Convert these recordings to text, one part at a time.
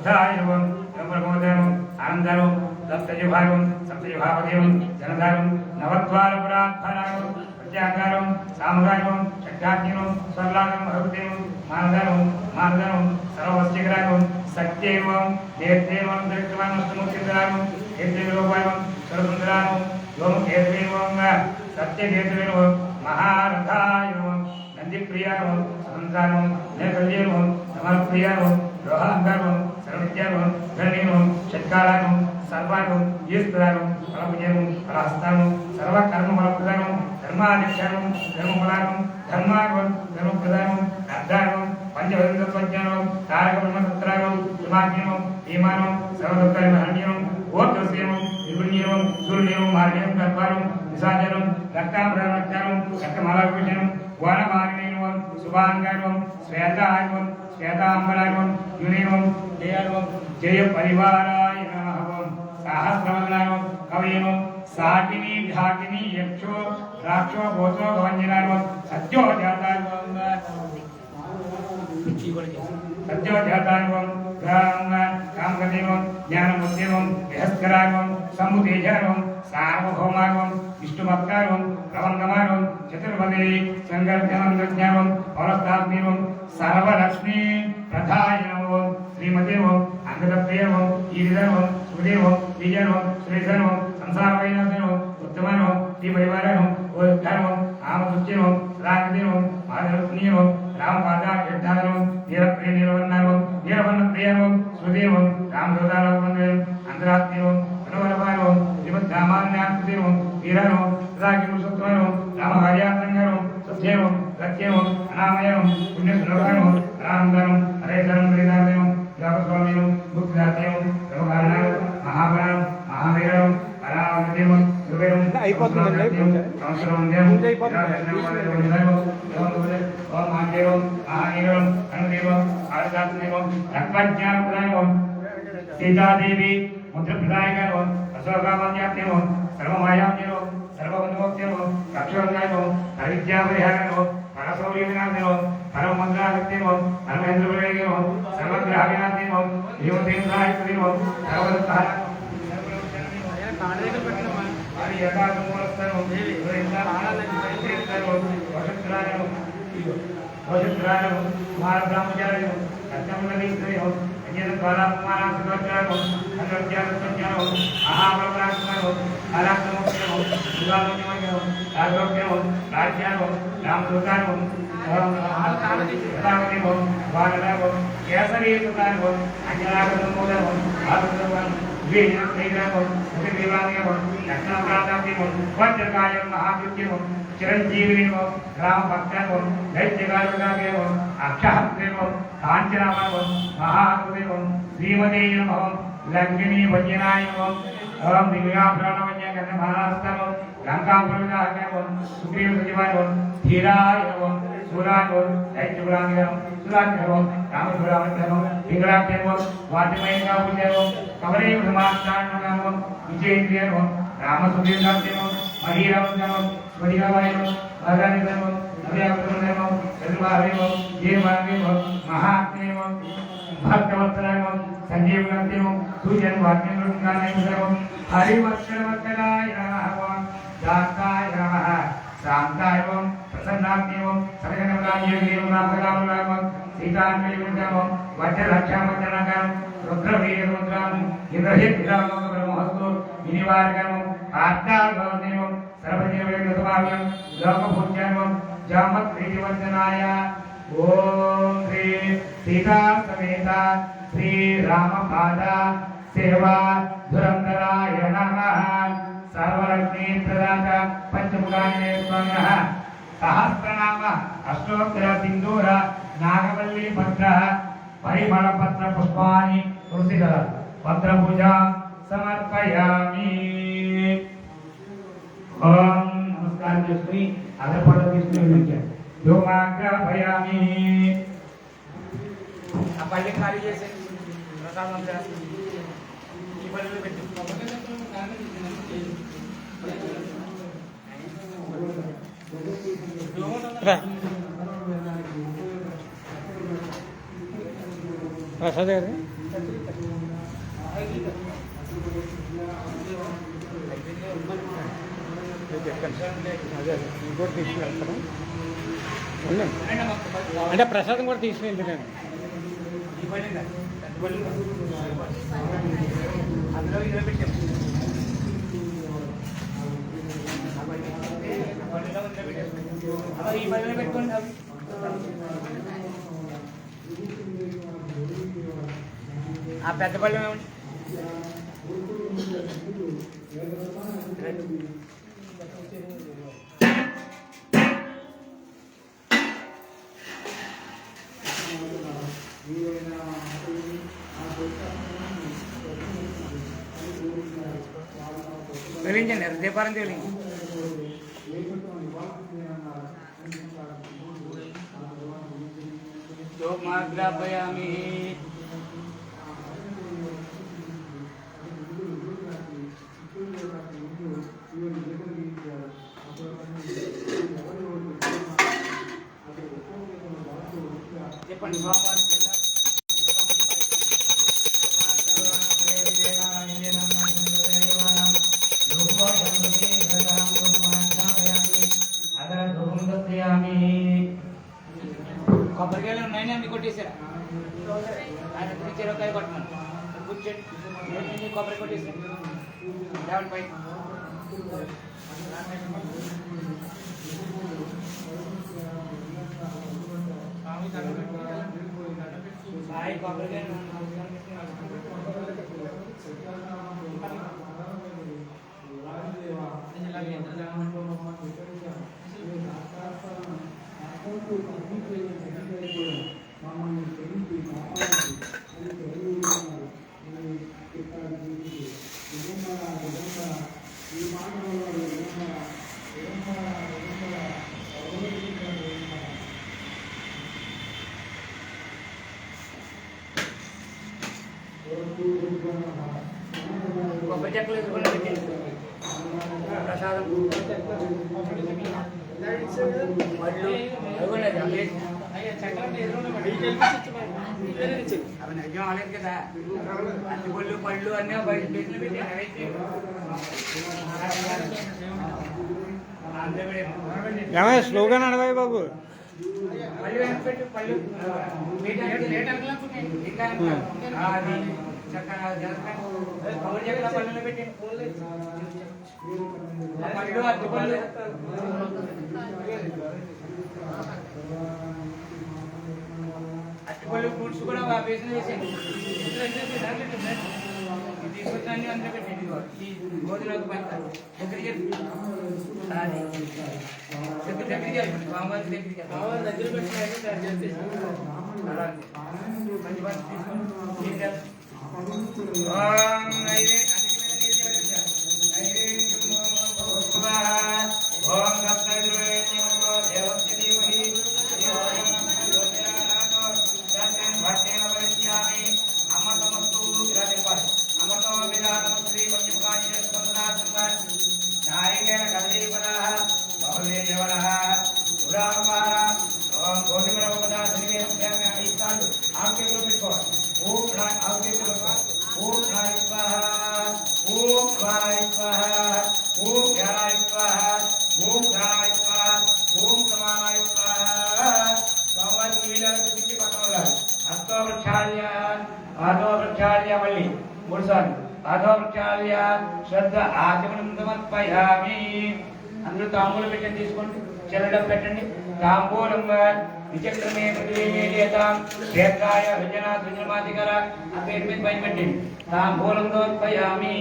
बुद्धायवं ब्रह्मगोदरं आनंदरं सप्तजुभागं सप्तजुभावदेवं जनधारं नवद्वारपुरात्मनां प्रत्याकारं सामगायं षड्घाग्निं स्वर्लागं भगवदेवं मानधरं सर्ववस्तिकरागं सत्येवं देवदेवं दृष्टवानस्तमुचितरागं देवदेवलोपायं सर्वसुंदरागं योम केतवेवं सत्यकेतवेवं महारथायवं नंदिप्रियावं संसारं नेकल्यवं समरप्रियावं रोहांगारं सर्वविद्यावं धरणीवं षट्कारागं सर्वागं ईश्वरागं फलभुजं फलहस्तागं सर्वकर्मफलप्रदानं धर्माधिष्ठानं धर्मफलागं धर्मागं धर्मप्रदानं अर्धागं पंचवदन्तत्वज्ञानं तारकब्रह्मतत्रागं सुमाज्ञं ईमानं सर्वदुःखनिहरणीयं ओट्टस्यं विगुण्यं सूर्यं मार्गं कर्पारं विसाजनं रक्ताम्बरनक्षानं रक्तमालाभूषणं वानमालिनीनं शुभाङ्गानं श्वेतायं श्वेताम्बरायं युनिवं जयवं जय परिवाराय नमः सहस्रमङ्गलायं कवयं साटिनी ढाकिनी यक्षो राक्षो भूतो भवञ्जनायं सत्यो जातायं सत्यो जातायं कामगतिवं ज्ञानमुद्यवं बृहस्करायं समुतेजवं सार्वभौमायं विष्णुभक्तायं प्रबन्धमायं चतुर्पदे संगर्भ्यमङ्गज्ञानं पौरस्ताग्निवं सर्वलक्ष्मी प्रधायवं श्रीमदेवं अंगदप्रियवं ईरिदवं सुदेवं विजयवं श्रीधरवं संसारवैनवं उत्तमवं श्रीपरिवारवं ओद्धारवं आमसुच्यवं रागदेवं माधवप्रियवं रामपादाख्यधारवं वीरप्रियनिर्वन्नावं वीरवन्नप्रियवं सुदेवं रामदोदारवं अंतरात्म्यवं मनोहरभावं श्रीमद्रामान्यात्मदेवं वीरवं रागिमुसत्वं रामहार्यात्मङ्गरं सत्यवं सत्यवं अनामयं पुण्यसुरवं रामधरं हरेधरं गिरिधारदेवं लोकस्वामिनं मुक्तिदातयं ब्रह्मकारणं महाबलं महावीरं परामदेवं सुवेरं संवत्सरं देवं ओम महादेवं महावीरं अनुदेवं आरदात्मदेवं रत्नज्ञानप्रदायं सीतादेवी मुद्रप्रदायकं अशोकामन्यात्मदेवं सर्वमायात्मदेवं सर्वबन्धुभक्त्यवं रक्षोन्नायकं अविद्यापरिहारकं परसौर्यविनाशनं परममन्त्रादित्यवं परमेन्द्रविवेकवं सर्वग्रहविनाशनं जीवतेन्द्रायकदेवं सर्वदत्तः चिरंजीविनीवं रामभक्तवं दैत्यकारुणादेवं अक्षहस्तेवं काञ्चनामवं महादेवं श्रीमदेवं लक्ष्मी भजनायवं ओम दिव्याभरणवन्यकर्णमहास्तवं लङ्कापुरदाहकवं सुग्रीवसचिवायवं धीरायवं सूरायवं दैत्यकुलाङ्गवं सुराज्ञवं रामसुरावन्तवं पिङ्गलाभ्यवं वाद्यमयकापुजवं कवलेवमाष्टान्नवं विजयेन्द्रियवं रामसुधीर्णाभ्यवं महीरवं स्वरिगावयवं भगनिधवं अभयापुत्रवं चतुर्बाहवं देवादेवं महात्मेवं भक्तवत्सलवं संजीवनदेवं सूर्यवाक्यं हरिवत्सलवत्सलाय नमः दाताय नमः शान्तायवं प्रसन्नात्मेवं सर्वजनप्राज्ञेवं नामकलामलामं सीतान्वयं वज्ररक्षामञ्जनकं रुद्रवीररुद्रं इंद्रहितविदामोहस्तु विनिवारकं आर्ताभवदेवं सर्वजीववेदसमाव्यं लोकपूज्यं जामत्प्रीतिवर्धनाय ओम श्री सीता समेत श्री रामपादा सेवा धुरंधराय नमः सर्वलक्ष्मी प्रदाता पंचमुखाय स्वामिनः सहस्रनाम अष्टोत्तर सिंदूर नागवल्ली पत्र परिमल पत्र पुष्पाणि तुलसीदल पत्र पूजा समर्पयामि। ओम नमस्कार श्री आदरपद विष्णु యోమాగ్రభయామి ఆ పల్లి ఖాళీ చేసి ప్రసాదం అంతా ఈ పల్లిలో పెట్టి ప్రసాద్ గారు చెప్పాను. అదే ఇంకోటి తీసుకుని వెళ్తాను. అంటే ప్రసాదం కూడా తీసుకుని వెళ్తున్నాను. అందులో ఇరవై పెట్టాము. ఈ బడిలో పెట్టుకోండి. ఆ పెద్ద బళ్ళు ఏమండి? వెలించండి, దీపారం వెలించి. ధూమాగ్రాపయామి. చెప్పండి స్వామివారి కొబ్బరికాయలు ఉన్నాయని అన్ని కొట్టేశారు. ఆయన చెరకాయ కొట్టమని కూర్చొని కొబ్బరి కొట్టేశారు. దేవుని పై కొబ్బరికాయలు కొబ్బరి చెక్కలు వేసుకుని పెట్టండి. ప్రసాదం అవి నిజం అవ్వలేదు కదా. అన్ని పళ్ళు పళ్ళు అన్నీ బయట పెట్టిన పెట్టండి. ఏమయ్య స్లోగా నడవాయి బాబు. పళ్ళు పెట్టు, పళ్ళు చక్కగా కొబ్బరి చెక్కల పళ్ళలో పెట్టండి. పళ్ళు అట్టి పళ్ళు అట్టిపళ్ళు ఫ్రూట్స్ కూడా బేసిన వేసేయండి. తీసుకొచ్చాన్ని అందరూ పెట్టండి. ఈ గోధులకు పెడతారు. దగ్గరికి దగ్గరికి వెళ్ళండి. బామ్మవారి దగ్గరికి దగ్గర పెట్టి మంచి బాగా తీసుకోండి. శ్రద్ధ ఆచమనం సమర్పయామి. అందరూ తాంబూలం పెట్టండి. తీసుకోండి. చెరడం పెట్టండి. తాంబూలం విచక్రమే దీర్ఘాయ విజనా సుజమాధికర ఆ పేరు మీద పైన పెట్టండి. తాంబూలం సమర్పయామి.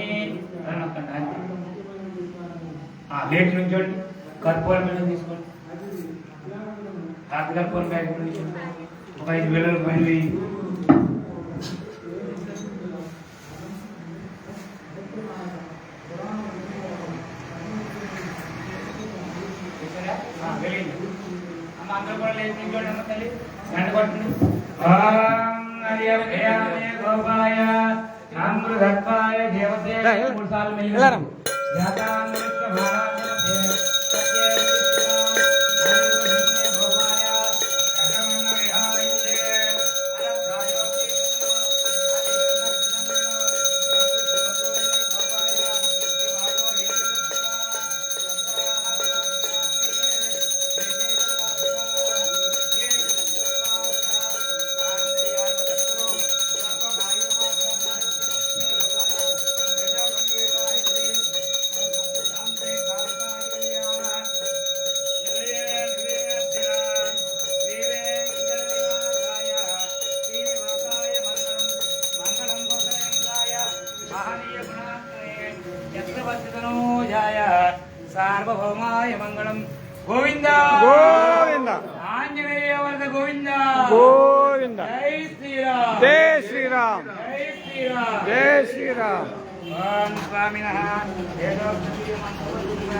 లేట్ నుంచోండి. కర్పూరం మీద తీసుకోండి. కర్పూరం ప్యాకెట్ తీసుకోండి. ఒక 5,000 రూపాయలు. అందరూ కూడా లేదు నించోండి. అమ్మ తల్లి గంట కొట్టండి. గోపాయ నామృతత్వాయ దేవతే 3 సార్లు మెల్లి సార్వభౌమాయ మంగళం. గోవింద గోవింద ఆంజనేయ వరద గోవింద గోవింద. జై శ్రీరామ్ జై శ్రీరామ్. జై శ్రీరామ్ జై శ్రీరామ్. ఓం స్వామినః వేదోక్తీయ మంత్రవల్లిన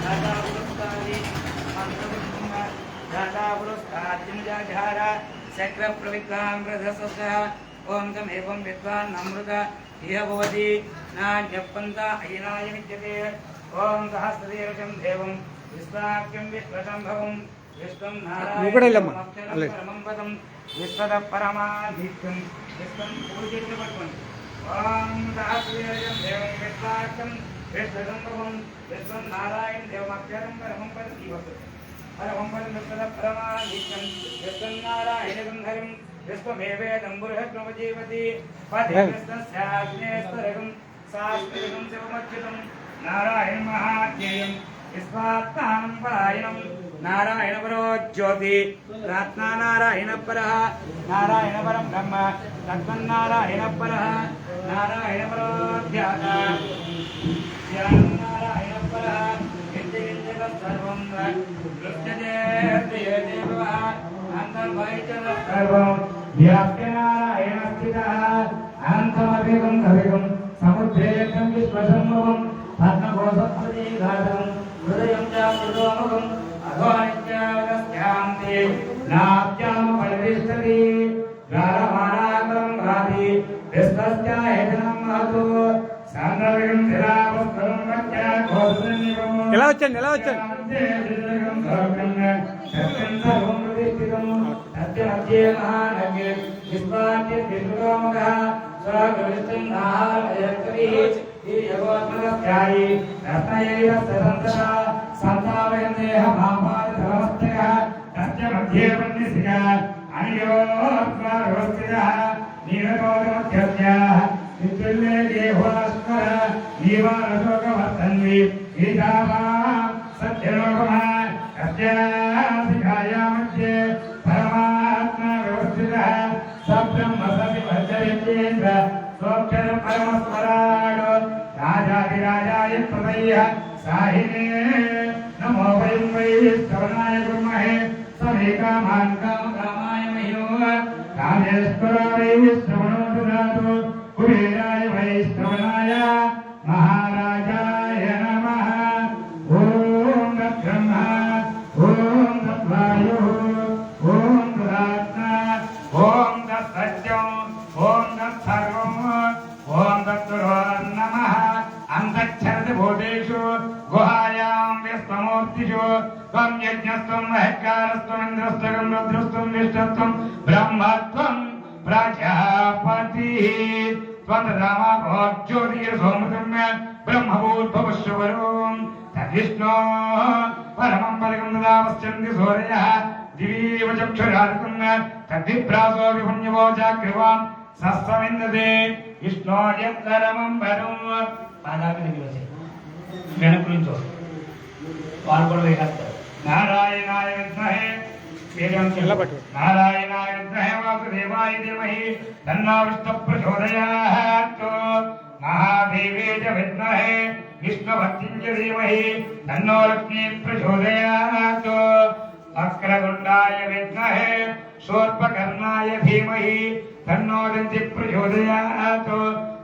దాతాపురస్తాది మంత్రవిష్ణుమ దాతాపురస్తాద్యముజాధార చక్ర ప్రవిద్వాం రథసస్య ఓం తమేవం విద్వాన్ అమృత ఇహ భవతి నాణ్యపంత అయనాయ విద్యతే. ఓం సహస్రదీర్ఘం దేవం విశ్వాఖ్యం విశ్వసంభవం విశ్వం నువ్వు కూడా వెళ్ళమ్మా. నారాయణం పరమం పదం విశ్వద పరమాధిక్యం విశ్వం పూజిత పట్టుకోండి. ఓం సహస్రదీర్ఘం దేవం విశ్వాఖ్యం విశ్వసంభవం విశ్వం నారాయణ దేవమఖ్యం పరమం పదం పరమం పదం విశ్వద పరమాధిక్యం విశ్వం నారాయణ గంధరం విశ్వమేవేదం బృహద్మవజీవతి పదేస్తస్యాగ్నేస్తరగం శాస్త్రగం శివమచ్యుతం నారాయణ మహాజ్ఞేయం విశ్వాత్మానం పరాయణం నారాయణ పరో జ్యోతి రత్నానారాయణ పరః నారాయణ పరం బ్రహ్మ తత్వన్నారాయణ పరః నారాయణ పరో ధ్యాత ధ్యానం నారాయణ పరః విద్యవిద్యగం సర్వం దృశ్యతే ప్రియతే భవః అంతర్వైచన సర్వం వ్యాప్య నారాయణ స్థితః అనంతమభిగం కవిగం సముద్రేకం విశ్వసంభవం పద్మకోశప్రదీఘాతం హృదయం చ మృదోముఖం అధోనిత్యావగస్యాంతే నాభ్యాం పరితిష్టతి గారమానాకరం గాది విశ్వస్యాయతనం మహతో సాంద్రవిగం ధిరావస్కరం వత్యా ఘోషనివం. ఎలా వచ్చండి ఎలా వచ్చండి. రాజాధిరాజాయ ప్రదయ్య సాహినే నమో వయం వై శ్రవణాయ గుర్మహే సమే కామాన్ కామాయ మహ్యో కామేశ్వరాయ శ్రవణో దదాతు కుబేరాయ వై శ్రవణాయ మహారాజాయ నమః. ఓం తద్బ్రహ్మ ఓం తద్వాయు ఓం తదాత్మ ఓం తత్సత్యం ఓం తత్సర్వం ఓం తద్గురో నమః. అంతఃక్షరతి భూతేషు గుహాయాం వ్యస్తమూర్తిషు త్వం యజ్ఞస్త్వం మహత్కారస్త్వం ఇంద్రస్త్వం రుద్రస్త్వం విష్ణుస్త్వం బ్రహ్మత్వం ప్రజాపతి త్వం రామో జ్యోతిర్సోమృతం బ్రహ్మభూర్భువస్సువరం తద్విష్ణో పరమం పదకం దదావశ్చంది సూర్యః దివీవ చక్షురాదికం తద్విప్రాసో విపుణ్యవోచాగ్రవాం సస్సమిందతే విష్ణోర్యత్తరమం వరం. పాదాల దగ్గర వచ్చాయి వెనక నుంచి వాళ్ళు కూడా వేసేస్తారు. నారాయణాయ విద్మహే నారాయణాయ విద్మహే వాసుదేవాయ ధీమహి తన్నో విష్ణు ప్రచోదయాత్. మహాదేవే చ విద్మహే విష్ణుభక్తిం చ ధీమహి తన్నో లక్ష్మీ ప్రచోదయాత్. వక్రతుండాయ విద్మహే శూర్పకర్ణాయ ధీమహి తన్నో దంతి ప్రచోదయాత్.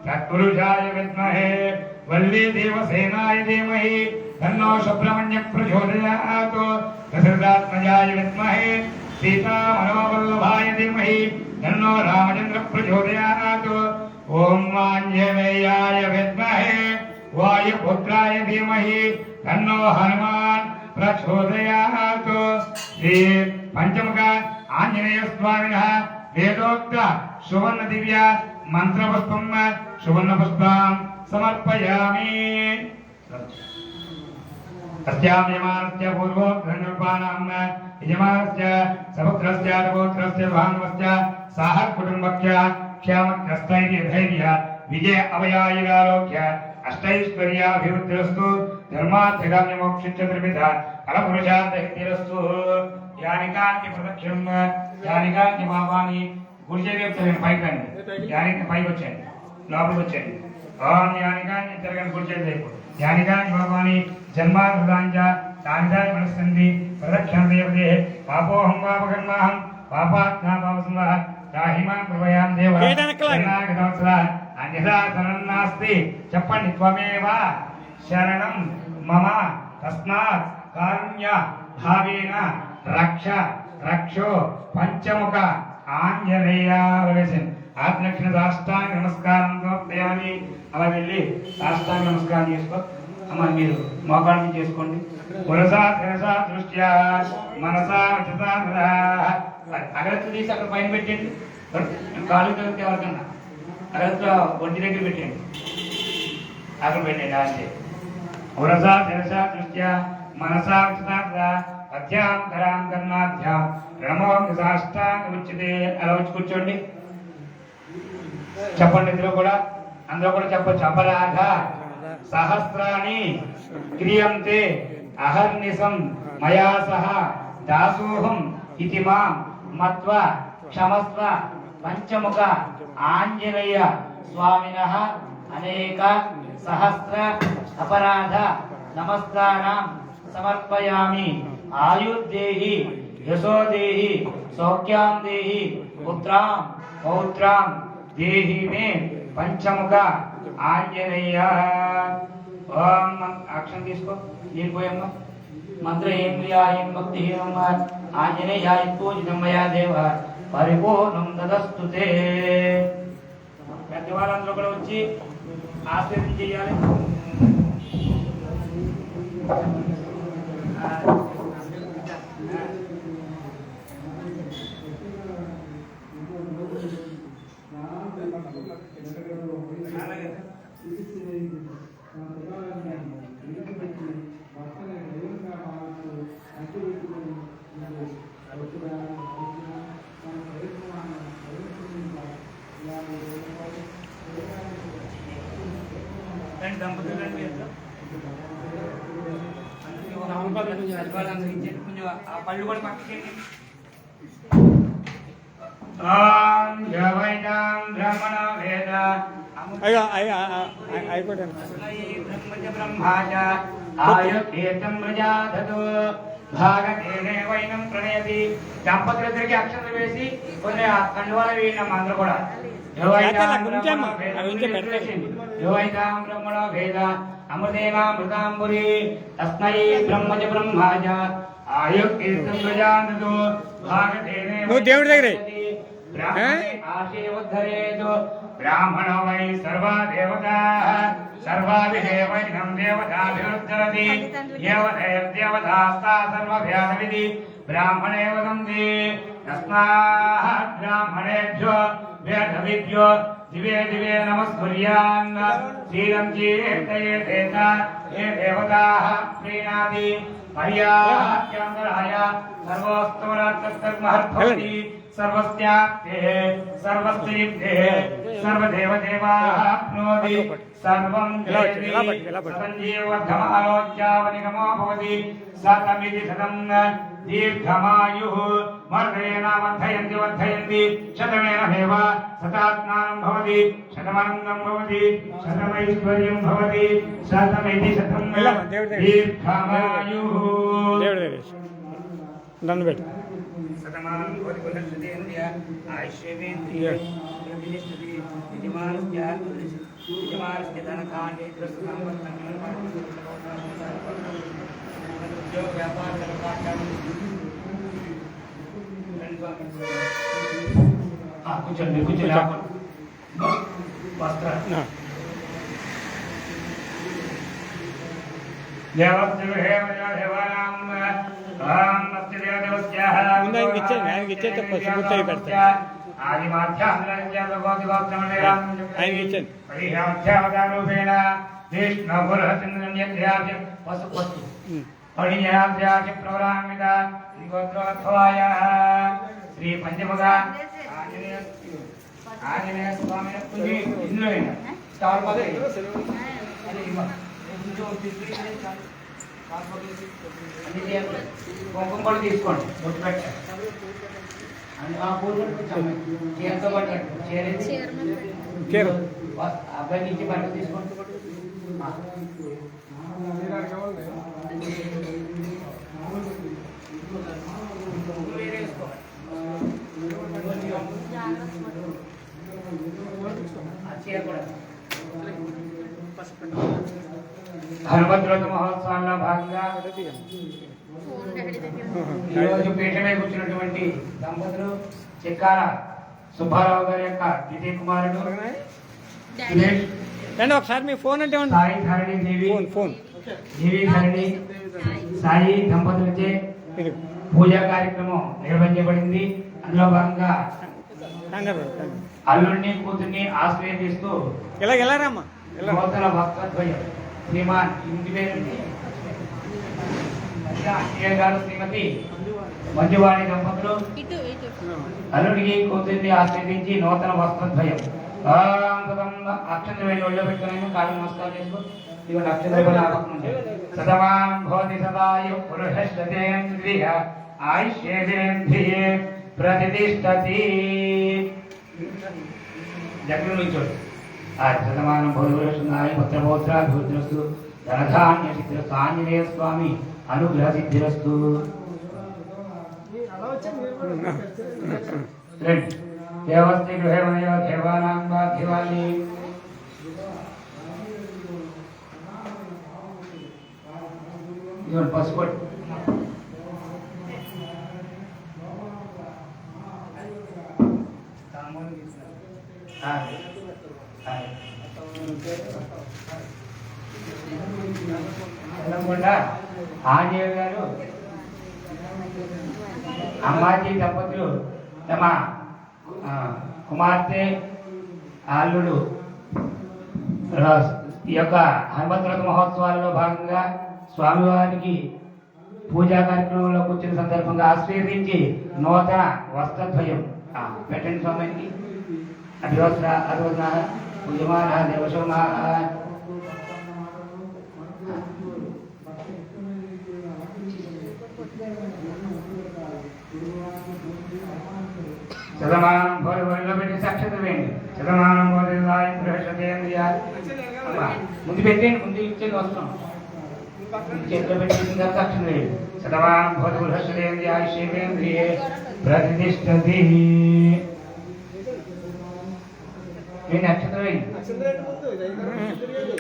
తత్పురుషాయ విద్మహే వల్లీ దేవసేనాయ ధీమహి తన్నో సుబ్రహ్మణ్య ప్రచోదయాత్. దశరథాత్మజాయ విద్మహే సీతామనోవల్లభాయ ధీమహి తన్నో రామచంద్ర ప్రచోదయాత్. ఓం ఆంజనేయాయ విద్మహే వాయుపుత్రాయ ధీమహి తన్నో హనుమాన్ ప్రచోదయాత్. శ్రీ పంచముఖ ఆంజనేయ స్వామినః వేదోక్త సువర్ణ దివ్య మంత్రపుష్పం సువర్ణ పుష్పం సమర్పయామి. తస్యాం యజమానస్య పూర్వోక్తనిర్వాణాం యజమానస్య సపుత్రస్య పుత్రస్య భానువస్య సాహ కుటుంబస్య క్షేమగ్రస్తైర్య ధైర్య విజయ అవయాయురారోగ్య అష్టైశ్వర్యాభివృద్ధిరస్తు ధర్మార్థకామ్య మోక్షించ త్రివిధ ఫలపురుషార్థహితిరస్తు. యానికాన్ని ప్రదక్షిణం యానికాన్ని మాపాని గుడిచేవి పైకి రండి. యానికి పైకి వచ్చాను లోపలికి వచ్చాను. ఓం యానికాన్ని తిరగని గుడిచేది అయిపోతుంది. यानि कानि पापानि जन्मार्हतानि च तानि तानि मनस्सन्ति प्रदक्षिणदेवते पापोऽहं पापकर्माहं पापात्मा पापसंवः त्राहि मां कृपयां देव शरणागतवत्सला अन्यथा शरणं नास्ति చెప్పండి त्वमेव शरणं मम तस्मात् कारुण्य भावेन रक्ष रक्षो पंचमुख ఆంజనేయాలవేశం ఆత్మలక్షణ సాష్టాంగ నమస్కారం సమర్పయామి. అలా వెళ్ళి సాష్టాంగ నమస్కారం చేసుకో అమ్మ. మీరు మోకాళ్ళని చేసుకోండి. పురసా తెరసా దృష్ట్యా మనసా అగరత్తు తీసి అక్కడ పైన పెట్టండి. కాళ్ళు కలిగితే ఎవరికన్నా అగరత్తు ఒంటి దగ్గర పెట్టండి. అక్కడ పెట్టండి. అంతే. పురసా తెరసా దృష్ట్యా మనసా అధ్యాం కరాం కర్ణాధ్యాం ప్రణమోంగ సాష్టాంగ ఉచ్యతే. అలా వచ్చి కూర్చోండి. చెప్పండి. ఇందులో కూడా అందులో కూడా చెప్పచ్చు. అపరాధ సహస్రాణి క్రియంతే అహర్నిశం మయా సహ దాసోహం ఇతి మాం మత్వ క్షమస్వ పంచముఖ ఆంజనేయ స్వామినః అనేక సహస్ర అపరాధ నమస్కారం సమర్పయామి. ఆయుర్దేహి యశోదేహి సౌఖ్యాం దేహి పుత్రాం పౌత్రాం దేహి మే పంచముఖ ఆంజనేయ. ఓం అక్షరం తీసుకో. నీరు పోయమ్మ. మంత్ర ఏం క్రియా ఏం భక్తి హీనం ఆంజనేయాయ పూజితం మయా దేవ పరిపూర్ణం దదస్తుతే. పెద్దవాళ్ళందరూ కూడా వచ్చి ఆశీర్వదం చేయాలి. పళ్ళు కూడా పక్కకి దంపతులిద్దరికి అక్షరం వేసి కొన్ని కండువాల వేయండి. అందరూ కూడా బ్రహ్మణో భేద అమృతేనామృతాంబురి తస్మై బ్రహ్మజ బ్రహ్మాజ ఆయుర్కీర్తం ప్రజానదు భాగదేనే దేవుడి దగ్గర ఆశీర్వద్ధరేతు బ్రాహ్మణో వై సర్వా దేవతాః సర్వాభిదేవైనం దేవతాభిరుద్ధరతి దేవతాస్తా సర్వభ్యాధవిధి బ్రాహ్మణే వదంతి. తస్మాత్ బ్రాహ్మణేభ్యో వేదవిభ్యో దివే దివే నమస్కుర్యాన్ శ్రీరం కీర్తయేతేత ఏ దేవతాః ప్రీణాది పర్యాప్త్యంతరాయ సర్వోస్తమరాత్మహర్భవతి సర్వస్యాప్తే సర్వస్యయుక్తే సర్వదేవదేవాప్నోతి సర్వం జయతి సంజీవధమాలోచ్యావనిగమో భవతి సతమితి శతం దీర్ఘమాయుః మర్దేన వర్ధయంతి వర్ధయంతి శతమేన భేవ శతాత్మానం భవతి శతమానందం భవతి శతమైశ్వర్యం భవతి శతమితి శతం దీర్ఘమాయుః. నన్ను పెట్టు. శతమానం భవతి పునఃశతేంద్రియ ఆయుష్యేంద్రియ ప్రతినిష్ఠతి యజమానస్య యజమానస్య ధనకాండే ఉద్యోగ వ్యాపార కూర్చోండి. కూర్చొని వస్త్ర ఆయనకి ఇచ్చేస్తే పసుపుతాయి పెడతా. ఆయనకి ఇచ్చాను. శ్రీ పంచముఖ ఆంజనేయ స్వామి కుంకుమ కూడా తీసుకోండి. బొట్టు పెట్టండి. చీరతో పాటు చీర అబ్బాయికి ఇచ్చి బట్టలు తీసుకోండి. హనుమంతుల మహోత్సవంలో భాగంగా ఈరోజు పీఠ మీద కూర్చున్నటువంటి దంపతులు చిక్కాల సుబ్బారావు గారి యొక్క ద్వితీయ కుమారుడు సురేష్ రండి ఒకసారి మీ ఫోన్ అంటే సాయి ధరణి దేవి ఫోన్ దేవి ధరణి సాయి దంపతులచే పూజా కార్యక్రమం నిర్వహించబడింది. అందులో భాగంగా అల్లుడిని కూతుర్ని ఆశ్రయిస్తూ ఇలా రామ్మా నూతన భక్తద్వయం శ్రీమాన్ ఇంటి పేరు గారు శ్రీమతి మంజువాణి దంపతులు అల్లుడికి కూతుర్ని ఆశ్రయించి నూతన వస్త్రద్వయం అక్షంత వేడి ఒళ్ళో పెట్టుకుని కాళ్ళు నమస్కారం చేసుకో. ఇదిగోండి అక్షంత సదమాం భవతి సదాయు పురుషేంద్రియ ఆయుష్యేంద్రియే ప్రతిష్టతి. దగ్గర నుంచోడు శతమానం భౌతిక పుత్రపౌత్రాభివృద్ధిరస్తు ధనధాన్య సిద్ధిరస్తు ఆంజనేయ స్వామి అనుగ్రహ సిద్ధిరస్తు. దేవస్తి గృహేమయో దేవానాం వా దేవాని ఇదిగోండి పసుపొట్టు ఆంజనేయ గారు అమ్మాజీ దంపతులు తమ కుమార్తె అల్లుడు ఈ యొక్క హనుమంతుల మహోత్సవాలలో భాగంగా స్వామివారికి పూజా కార్యక్రమంలో కూర్చున్న సందర్భంగా ఆశీర్వదించి నూతన వస్త్రద్వయం పెట్టండి స్వామికి. అభివస్త్ర అరోధన పూజమాన దేవశోమా శతమానం భోజనంలో పెట్టి సాక్షాత్తు వేయండి. శతమానం ముందు పెట్టండి, ముందు ఇచ్చేది వస్తాం చేతిలో పెట్టి సాక్షి వేయండి. శతమానం భోజేంద్రియ ప్రతిష్టతి. నక్షత్రం వేయండి.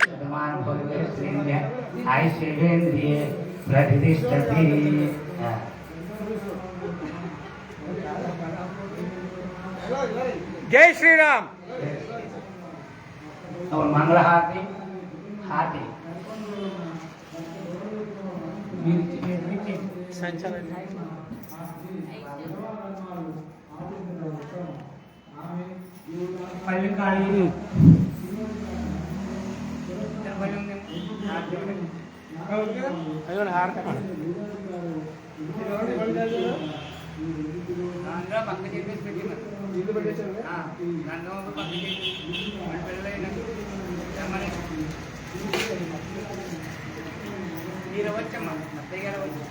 శతమానం భోజేంద్రియ ఆయుషేంద్రియ ప్రతిష్టతి. జై శ్రీరామ్. మంగళహారతి హారతి పల్లి కాళీ పక్క చెప్పేసి పెట్టిన మీరు వచ్చమ్మా అత్తయ్య గారు వచ్చి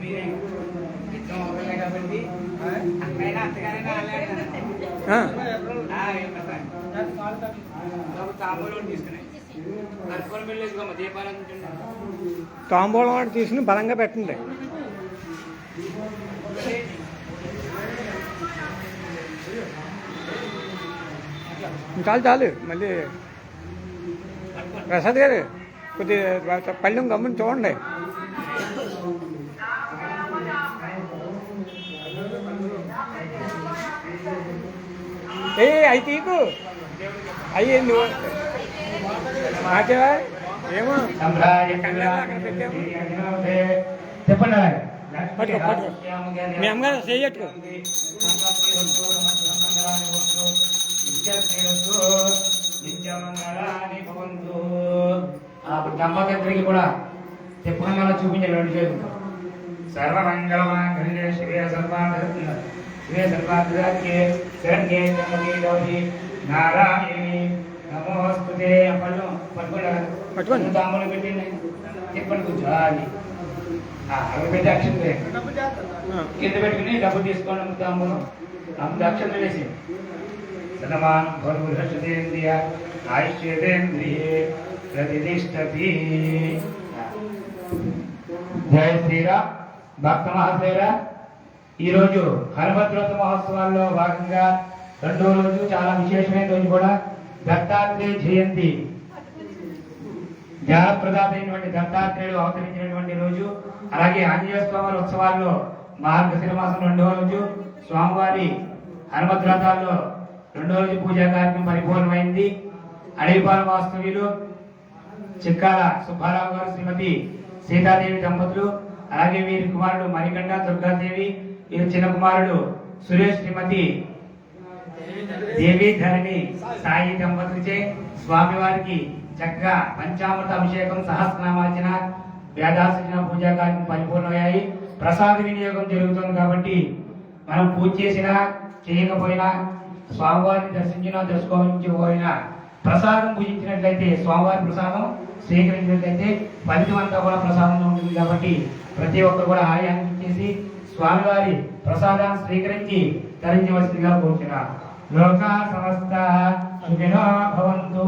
మీరే ఇద్దరం ఒకరే కాబట్టి అక్కడైనా అత్తగారైనా తాంబూలం వాడు తీసుకుని బలంగా పెట్టండి. చాలు చాలు. మళ్ళీ ప్రసాద్ గారు కొద్దిగా పళ్ళెం గమ్ముని చూడండి. అవి తీకు అయ్యి నువ్వు మాకేవా ఏమో చెప్పండి. పట్టుకో పట్టుకో మీ అమ్మగారు చేయట్టుకో. అప్పుడు దంపతులకి కూడా చెప్పుకున్న చూపించాలి. రెండు చేతులు సర్వమంగళమాంగళ్యే శివే సర్వార్థే శరణ్యే త్ర్యంబకే గౌరీ నారాయణి నమోస్తుతే. పట్టుకోండి తాంబూలం పెట్టండి. చెప్పండి కూర్చోాలి. అవి పెద్ద అక్షంత కింద పెట్టుకుని డబ్బు తీసుకోండి అమ్ముతాము అమ్ముతా అక్షంత వేసి సదమానం భర్వృహేంద్రియ ఆయుష్యేంద్రియే ప్రతిష్టతి. జయ శ్రీరామ్. భక్త మహాశయురా, ఈరోజు హనుమద్రోత మహోత్సవాల్లో భాగంగా రెండో రోజు చాలా విశేషమైన రోజు కూడా దత్తాత్రేయ జయంతి. జ్ఞానప్రదాత అయినటువంటి దత్తాత్రేయుడు అవతరించినటువంటి రోజు. అలాగే ఆంజనేయ స్వామి ఉత్సవాల్లో మార్గశిర మాసం రెండవ రోజు స్వామివారి హనుమద్రథాల్లో రెండో రోజు పూజా కార్యక్రమం పరిపూర్ణమైంది. అడవిపాల వాస్తవ్యులు చిక్కాల సుబ్బారావు గారు శ్రీమతి సీతాదేవి దంపతులు, అలాగే వీరి కుమారుడు మణికంఠ దుర్గాదేవి, వీరి చిన్న కుమారుడు సురేష్ శ్రీమతి దేవి ధరణి సాయి దంపతులచే స్వామివారికి చక్కగా పంచామృత అభిషేకం, సహస్రనామార్చన, వేదార్చన పూజా కార్యక్రమం పరిపూర్ణమయ్యాయి. ప్రసాద వినియోగం జరుగుతుంది కాబట్టి మనం పూజ చేసినా చేయకపోయినా, స్వామివారిని దర్శించకపోయినా ప్రసాదం పూజించినట్లయితే, స్వామివారి ప్రసాదం స్వీకరించినట్లయితే ఫలితం అంతా కూడా ప్రసాదంలో ఉంటుంది. కాబట్టి ప్రతి ఒక్కరు కూడా ఆలయానికి చేసి స్వామివారి ప్రసాదాన్ని స్వీకరించి ధరించవలసిందిగా కోరుచున్నా. లోకా సమస్త సుఖినో భవంతు.